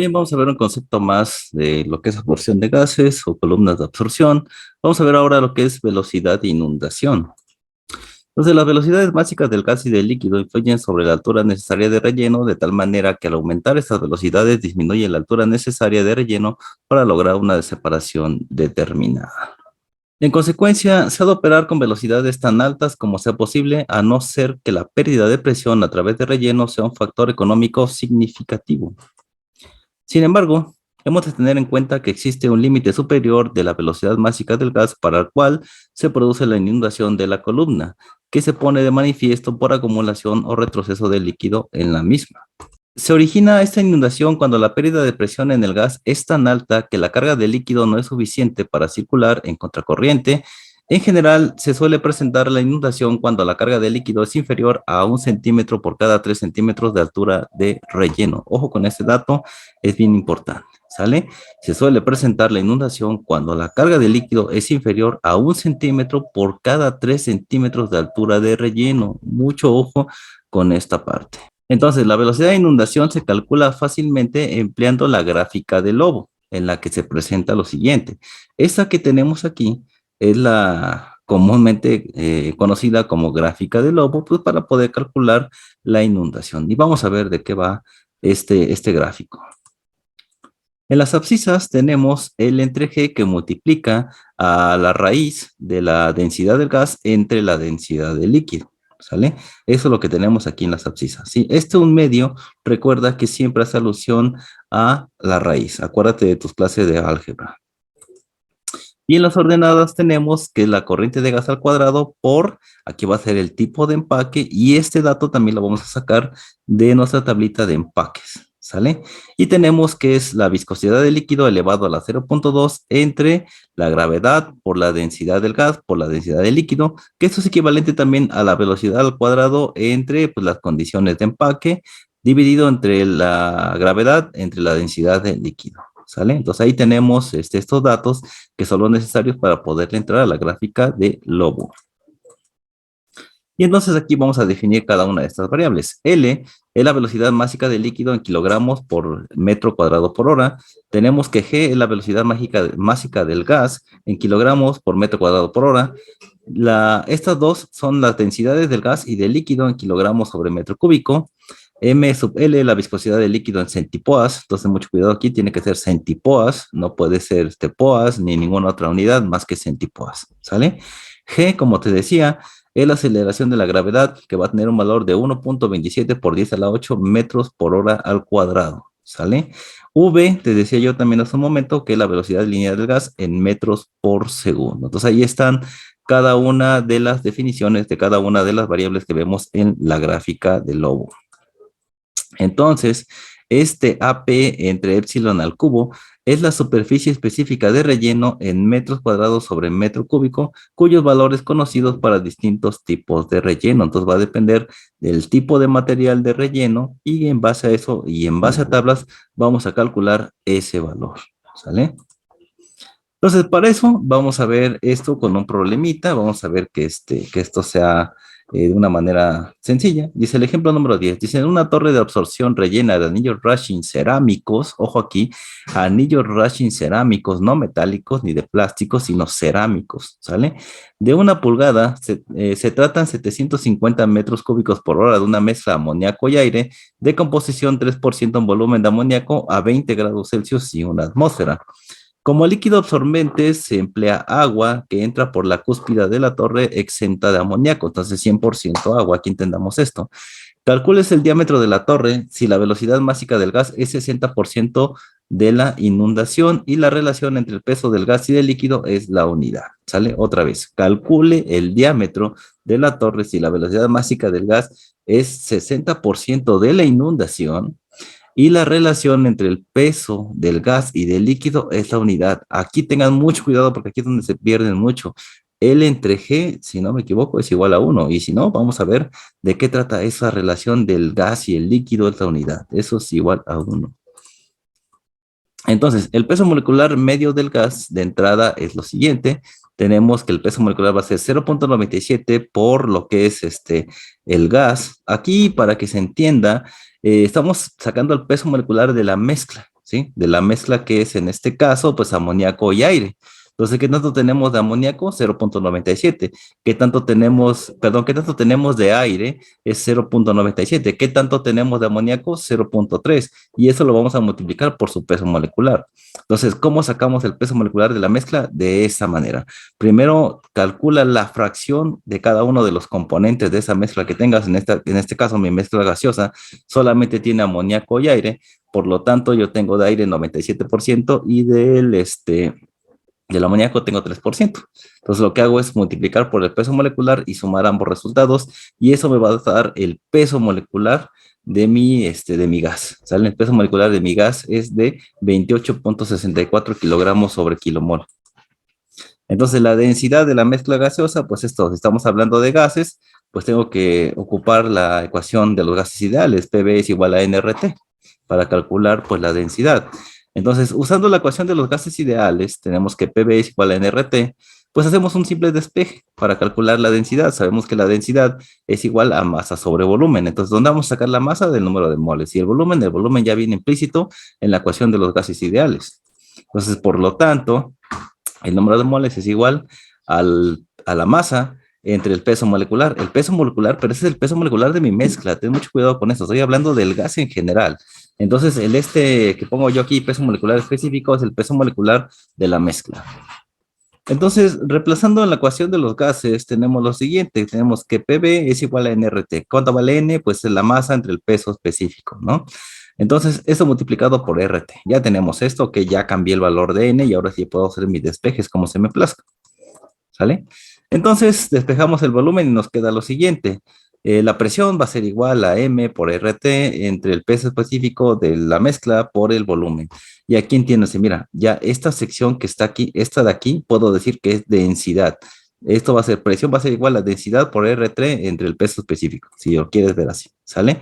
bien, vamos a ver un concepto más de lo que es absorción de gases o columnas de absorción. Vamos a ver ahora lo que es velocidad de inundación. Entonces, las velocidades básicas del gas y del líquido influyen sobre la altura necesaria de relleno, de tal manera que al aumentar estas velocidades disminuye la altura necesaria de relleno para lograr una separación determinada. En consecuencia, se ha de operar con velocidades tan altas como sea posible, a no ser que la pérdida de presión a través de relleno sea un factor económico significativo. Sin embargo, hemos de tener en cuenta que existe un límite superior de la velocidad máxima del gas para el cual se produce la inundación de la columna, que se pone de manifiesto por acumulación o retroceso del líquido en la misma. Se origina esta inundación cuando la pérdida de presión en el gas es tan alta que la carga de líquido no es suficiente para circular en contracorriente. En general, se suele presentar la inundación cuando la carga de líquido es inferior a 1 centímetro por cada 3 centímetros de altura de relleno. Ojo con este dato, es bien importante, ¿sale? Se suele presentar la inundación cuando la carga de líquido es inferior a 1 centímetro por cada 3 centímetros de altura de relleno. Mucho ojo con esta parte. Entonces, la velocidad de inundación se calcula fácilmente empleando la gráfica del lobo, en la que se presenta lo siguiente. Esta que tenemos aquí es la comúnmente conocida como gráfica del lobo, pues para poder calcular la inundación. Y vamos a ver de qué va este gráfico. En las abscisas tenemos el entre G que multiplica a la raíz de la densidad del gas entre la densidad del líquido. ¿Sale? Eso es lo que tenemos aquí en las abscisas, ¿sí? Un medio, recuerda que siempre hace alusión a la raíz. Acuérdate de tus clases de álgebra. Y en las ordenadas tenemos que la corriente de gas al cuadrado por, aquí va a ser el tipo de empaque, y este dato también lo vamos a sacar de nuestra tablita de empaques. ¿Sale? Y tenemos que es la viscosidad del líquido elevado a la 0.2 entre la gravedad por la densidad del gas por la densidad del líquido, que esto es equivalente también a la velocidad al cuadrado entre pues, las condiciones de empaque, dividido entre la gravedad entre la densidad del líquido. ¿Sale? Entonces ahí tenemos estos datos que son los necesarios para poder entrar a la gráfica de lobo. Y entonces aquí vamos a definir cada una de estas variables. L es la velocidad máxima del líquido en kilogramos por metro cuadrado por hora. Tenemos que G es la velocidad máxima del gas en kilogramos por metro cuadrado por hora. Estas dos son las densidades del gas y del líquido en kilogramos sobre metro cúbico. M sub L, la viscosidad del líquido en centipoas. Entonces, mucho cuidado aquí, tiene que ser centipoas, no puede ser tepoas ni ninguna otra unidad más que centipoas, ¿sale? G, como te decía, es la aceleración de la gravedad que va a tener un valor de 1.27 por 10 a la 8 metros por hora al cuadrado, ¿sale? V, te decía yo también hace un momento, que es la velocidad lineal del gas en metros por segundo. Entonces, ahí están cada una de las definiciones de cada una de las variables que vemos en la gráfica del lobo. Entonces, este AP entre epsilon al cubo es la superficie específica de relleno en metros cuadrados sobre metro cúbico, cuyos valores conocidos para distintos tipos de relleno. Entonces va a depender del tipo de material de relleno y en base a eso y en base a tablas vamos a calcular ese valor. ¿Sale? Entonces, para eso vamos a ver esto con un problemita. Vamos a ver que esto sea de una manera sencilla. Dice el ejemplo número 10. Dice, en una torre de absorción rellena de anillos Rashing cerámicos, ojo aquí, anillos Rashing cerámicos, no metálicos ni de plástico, sino cerámicos, ¿sale? De 1 pulgada se tratan 750 metros cúbicos por hora de una mezcla amoníaco y aire de composición 3% en volumen de amoníaco a 20 grados Celsius y una atmósfera. Como líquido absorbente se emplea agua que entra por la cúspide de la torre exenta de amoníaco, entonces 100% agua, aquí entendamos esto. Calcules el diámetro de la torre si la velocidad máxima del gas es 60% de la inundación y la relación entre el peso del gas y del líquido es la unidad. ¿Sale? Otra vez, calcule el diámetro de la torre si la velocidad máxima del gas es 60% de la inundación y la relación entre el peso del gas y del líquido es la unidad. Aquí tengan mucho cuidado porque aquí es donde se pierden mucho. L entre G, si no me equivoco, es igual a 1. Y si no, vamos a ver de qué trata esa relación del gas y el líquido es la unidad. Eso es igual a 1. Entonces, el peso molecular medio del gas de entrada es lo siguiente. Tenemos que el peso molecular va a ser 0.97 por lo que es el gas. Aquí, para que se entienda, estamos sacando el peso molecular de la mezcla, ¿sí? De la mezcla que es en este caso, pues amoníaco y aire. Entonces, ¿qué tanto tenemos de amoníaco? 0,97. ¿Qué tanto tenemos, perdón, qué tanto tenemos de aire? Es 0,97. ¿Qué tanto tenemos de amoníaco? 0,3. Y eso lo vamos a multiplicar por su peso molecular. Entonces, ¿cómo sacamos el peso molecular de la mezcla? De esa manera. Primero, calcula la fracción de cada uno de los componentes de esa mezcla que tengas. En este caso, mi mezcla gaseosa solamente tiene amoníaco y aire. Por lo tanto, yo tengo de aire 97% y del amoníaco tengo 3%. Entonces lo que hago es multiplicar por el peso molecular y sumar ambos resultados y eso me va a dar el peso molecular de mi gas. ¿Sale? El peso molecular de mi gas es de 28,64 kilogramos sobre kilomol. Entonces la densidad de la mezcla gaseosa, pues esto, si estamos hablando de gases, pues tengo que ocupar la ecuación de los gases ideales, PV es igual a nRT, para calcular pues la densidad. Entonces, usando la ecuación de los gases ideales, tenemos que PV es igual a nRT, pues hacemos un simple despeje para calcular la densidad. Sabemos que la densidad es igual a masa sobre volumen. Entonces, ¿dónde vamos a sacar la masa? Del número de moles. Y el volumen ya viene implícito en la ecuación de los gases ideales. Entonces, por lo tanto, el número de moles es igual a la masa entre el peso molecular. El peso molecular, pero ese es el peso molecular de mi mezcla. Ten mucho cuidado con esto. Estoy hablando del gas en general. Entonces, que pongo yo aquí, peso molecular específico, es el peso molecular de la mezcla. Entonces, reemplazando en la ecuación de los gases, tenemos lo siguiente. Tenemos que PV es igual a nRT. ¿Cuánto vale N? Pues es la masa entre el peso específico, ¿no? Entonces, eso multiplicado por RT. Ya tenemos esto, que ya cambié el valor de N y ahora sí puedo hacer mis despejes como se me plazca. ¿Sale? Entonces, despejamos el volumen y nos queda lo siguiente. La presión va a ser igual a M por RT entre el peso específico de la mezcla por el volumen. Y aquí entiéndase, mira, ya esta sección que está aquí, esta de aquí, puedo decir que es densidad. Esto va a ser, presión va a ser igual a densidad por RT entre el peso específico, si lo quieres ver así, ¿sale?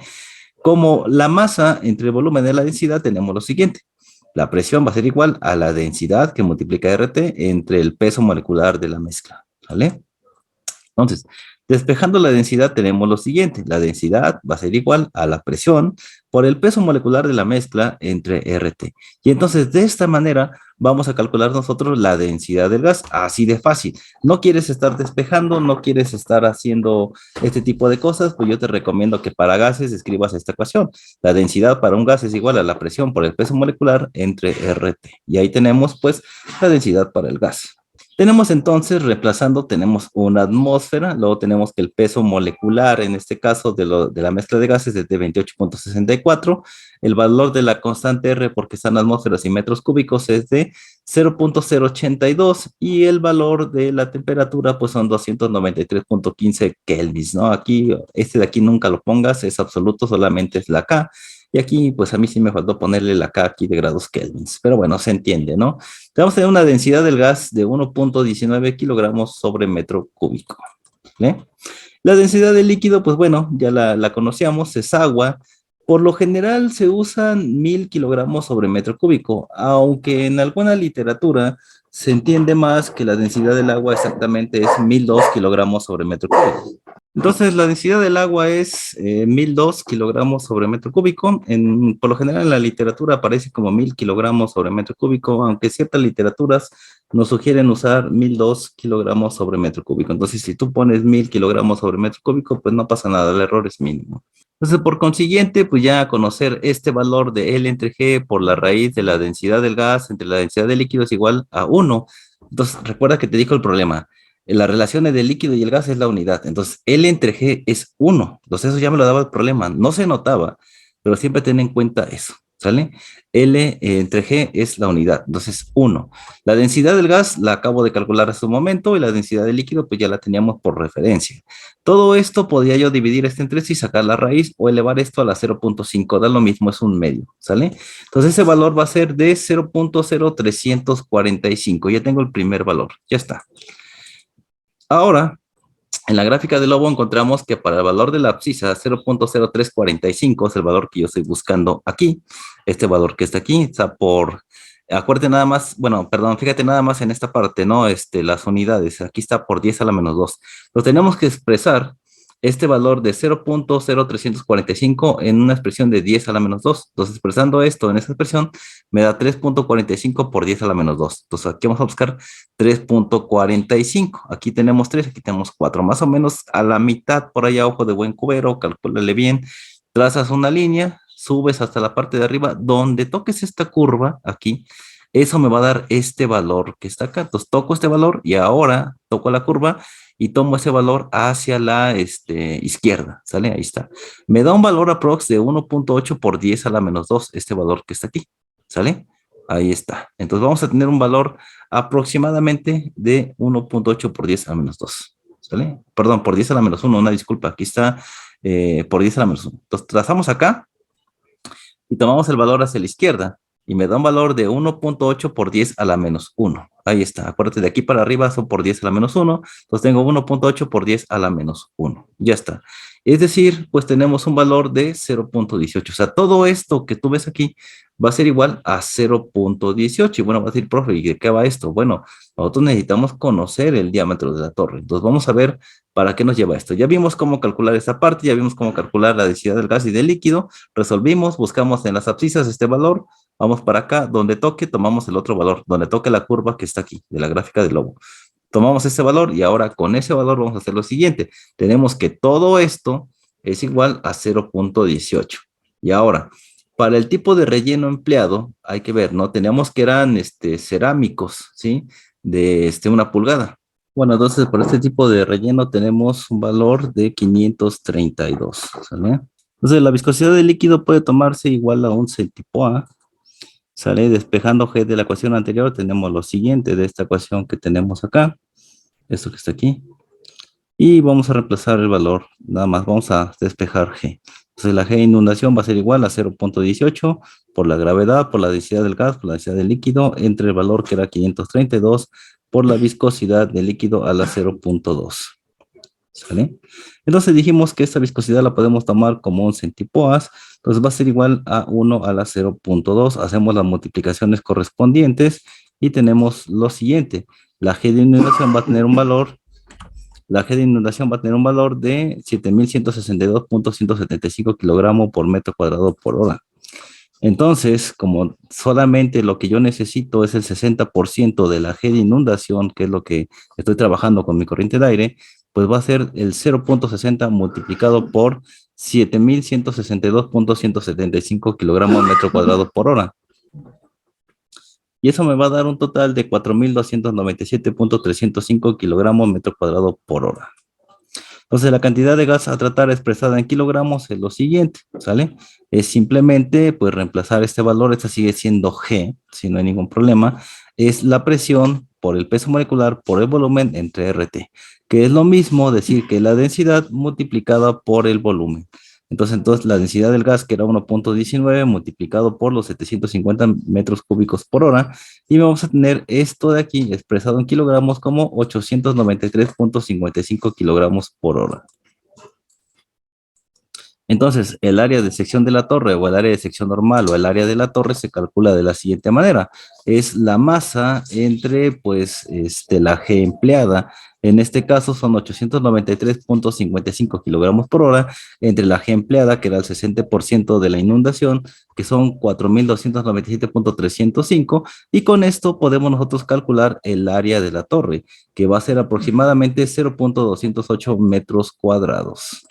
Como la masa entre el volumen y la densidad, tenemos lo siguiente. La presión va a ser igual a la densidad que multiplica RT entre el peso molecular de la mezcla, ¿vale? Entonces, despejando la densidad tenemos lo siguiente. La densidad va a ser igual a la presión por el peso molecular de la mezcla entre RT. Y entonces, de esta manera, vamos a calcular nosotros la densidad del gas. Así de fácil. No quieres estar despejando, no quieres estar haciendo este tipo de cosas, pues yo te recomiendo que para gases escribas esta ecuación. La densidad para un gas es igual a la presión por el peso molecular entre RT. Y ahí tenemos, pues, la densidad para el gas. Tenemos entonces, reemplazando, tenemos una atmósfera, luego tenemos que el peso molecular, en este caso de la mezcla de gases, es de 28,64, el valor de la constante R, porque están atmósferas y metros cúbicos, es de 0,082 y el valor de la temperatura, pues son 293,15 kelvins, ¿no? Aquí, este de aquí nunca lo pongas, es absoluto, solamente es la K. Y aquí, pues a mí sí me faltó ponerle la K aquí de grados kelvins, pero bueno, se entiende, ¿no? Vamos a tener una densidad del gas de 1,19 kilogramos sobre metro cúbico. ¿Vale? La densidad del líquido, pues bueno, ya la conocíamos, es agua. Por lo general se usan 1,000 kilogramos sobre metro cúbico, aunque en alguna literatura se entiende más que la densidad del agua exactamente es 1,002 kilogramos sobre metro cúbico. Entonces, la densidad del agua es 1,002 kilogramos sobre metro cúbico. Por lo general, en la literatura aparece como 1,000 kilogramos sobre metro cúbico, aunque ciertas literaturas nos sugieren usar 1,002 kilogramos sobre metro cúbico. Entonces, si tú pones 1,000 kilogramos sobre metro cúbico, pues no pasa nada, el error es mínimo. Entonces, por consiguiente, pues ya conocer este valor de L entre G por la raíz de la densidad del gas entre la densidad del líquido es igual a 1. Entonces, recuerda que te dijo el problema. La relación del líquido y el gas es la unidad. Entonces, L entre G es 1. Entonces, eso ya me lo daba el problema. No se notaba, pero siempre ten en cuenta eso. ¿Sale? L entre G es la unidad. Entonces, 1. La densidad del gas la acabo de calcular hace un momento y la densidad del líquido pues ya la teníamos por referencia. Todo esto podía yo dividir este entre sí, sacar la raíz o elevar esto a la 0,5. Da lo mismo, es un medio. ¿Sale? Entonces, ese valor va a ser de 0,0345. Ya tengo el primer valor. Ya está. Ahora, en la gráfica del lobo encontramos que para el valor de la abscisa 0,0345 es el valor que yo estoy buscando aquí. Este valor que está aquí está por, acuérdate nada más, bueno, perdón, fíjate nada más en esta parte, ¿no? Las unidades, aquí está por 10 a la menos 2. Lo tenemos que expresar este valor de 0.0345 en una expresión de 10 a la menos 2. Entonces, expresando esto en esta expresión, me da 3.45 por 10 a la menos 2. Entonces, aquí vamos a buscar 3.45. Aquí tenemos 3, aquí tenemos 4. Más o menos a la mitad, por allá, ojo de buen cubero, calcúlale bien. Trazas una línea, subes hasta la parte de arriba, donde toques esta curva, aquí, eso me va a dar este valor que está acá. Entonces, toco este valor y ahora toco la curva y tomo ese valor hacia la izquierda, ¿sale? Ahí está. Me da un valor aprox de 1.8 por 10 a la menos 2, este valor que está aquí, ¿sale? Ahí está. Entonces vamos a tener un valor aproximadamente de 1.8 por 10 a la menos 2, ¿sale? Perdón, por 10 a la menos 1, una disculpa, aquí está por 10 a la menos 1. Entonces trazamos acá y tomamos el valor hacia la izquierda y me da un valor de 1.8 por 10 a la menos 1. Ahí está, acuérdate, de aquí para arriba son por 10 a la menos 1, entonces tengo 1.8 por 10 a la menos 1. Ya está. Es decir, pues tenemos un valor de 0.18. O sea, todo esto que tú ves aquí va a ser igual a 0.18. Y bueno, va a decir, profe, ¿y de qué va esto? Bueno, nosotros necesitamos conocer el diámetro de la torre. Entonces vamos a ver para qué nos lleva esto. Ya vimos cómo calcular esta parte, ya vimos cómo calcular la densidad del gas y del líquido. Resolvimos, buscamos en las abscisas este valor. Vamos para acá, donde toque, tomamos el otro valor, donde toque la curva que está aquí, de la gráfica del lobo. Tomamos ese valor y ahora con ese valor vamos a hacer lo siguiente. Tenemos que todo esto es igual a 0.18. Y ahora, para el tipo de relleno empleado, hay que ver, ¿no? Teníamos que eran cerámicos, ¿sí? De 1 pulgada. Bueno, entonces por este tipo de relleno tenemos un valor de 532, ¿sale? Entonces la viscosidad del líquido puede tomarse igual a un centipoa, ¿sale? Despejando G de la ecuación anterior, tenemos lo siguiente de esta ecuación que tenemos acá, esto que está aquí, y vamos a reemplazar el valor, nada más, vamos a despejar G. Entonces la G de inundación va a ser igual a 0.18 por la gravedad, por la densidad del gas, por la densidad del líquido, entre el valor que era 532 por la viscosidad del líquido a la 0.2. ¿Sale? Entonces dijimos que esta viscosidad la podemos tomar como un centipoas, entonces va a ser igual a 1 a la 0.2, hacemos las multiplicaciones correspondientes y tenemos lo siguiente, la G de inundación va a tener un valor, la G de inundación va a tener un valor de 7162.175 kilogramos por metro cuadrado por hora. Entonces, como solamente lo que yo necesito es el 60% de la G de inundación, que es lo que estoy trabajando con mi corriente de aire, pues va a ser el 0.60 multiplicado por 7162.175 kilogramos metro cuadrado por hora. Y eso me va a dar un total de 4297.305 kilogramos metro cuadrado por hora. Entonces, la cantidad de gas a tratar expresada en kilogramos es lo siguiente, ¿sale? Es simplemente, pues, reemplazar este valor, esta sigue siendo G, si no hay ningún problema, es la presión por el peso molecular por el volumen entre RT, que es lo mismo decir que la densidad multiplicada por el volumen. Entonces la densidad del gas, que era 1.19, multiplicado por los 750 metros cúbicos por hora, y vamos a tener esto de aquí expresado en kilogramos como 893.55 kilogramos por hora. Entonces, el área de sección de la torre o el área de sección normal o el área de la torre se calcula de la siguiente manera. Es la masa entre, pues, la G empleada. En este caso son 893.55 kilogramos por hora entre la G empleada, que era el 60% de la inundación, que son 4.297.305, y con esto podemos nosotros calcular el área de la torre, que va a ser aproximadamente 0.208 metros cuadrados.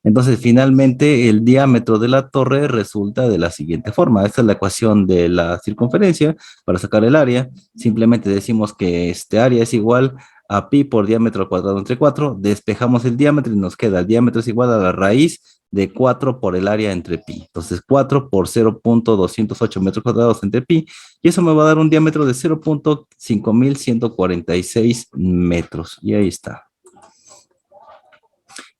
Entonces, finalmente, el diámetro de la torre resulta de la siguiente forma. Esta es la ecuación de la circunferencia para sacar el área. Simplemente decimos que este área es igual a pi por diámetro al cuadrado entre 4. Despejamos el diámetro y nos queda el diámetro es igual a la raíz de 4 por el área entre pi. Entonces, 4 por 0.208 metros cuadrados entre pi. Y eso me va a dar un diámetro de 0.5146 metros. Y ahí está.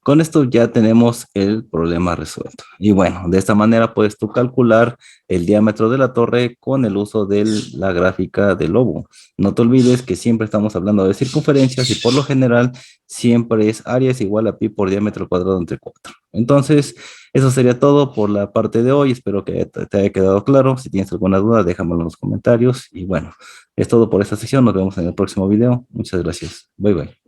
Con esto ya tenemos el problema resuelto. Y bueno, de esta manera puedes tú calcular el diámetro de la torre con el uso de la gráfica del lobo. No te olvides que siempre estamos hablando de circunferencias y por lo general siempre es área es igual a pi por diámetro cuadrado entre 4. Entonces, eso sería todo por la parte de hoy. Espero que te haya quedado claro. Si tienes alguna duda, déjamelo en los comentarios. Y bueno, es todo por esta sesión. Nos vemos en el próximo video. Muchas gracias. Bye, bye.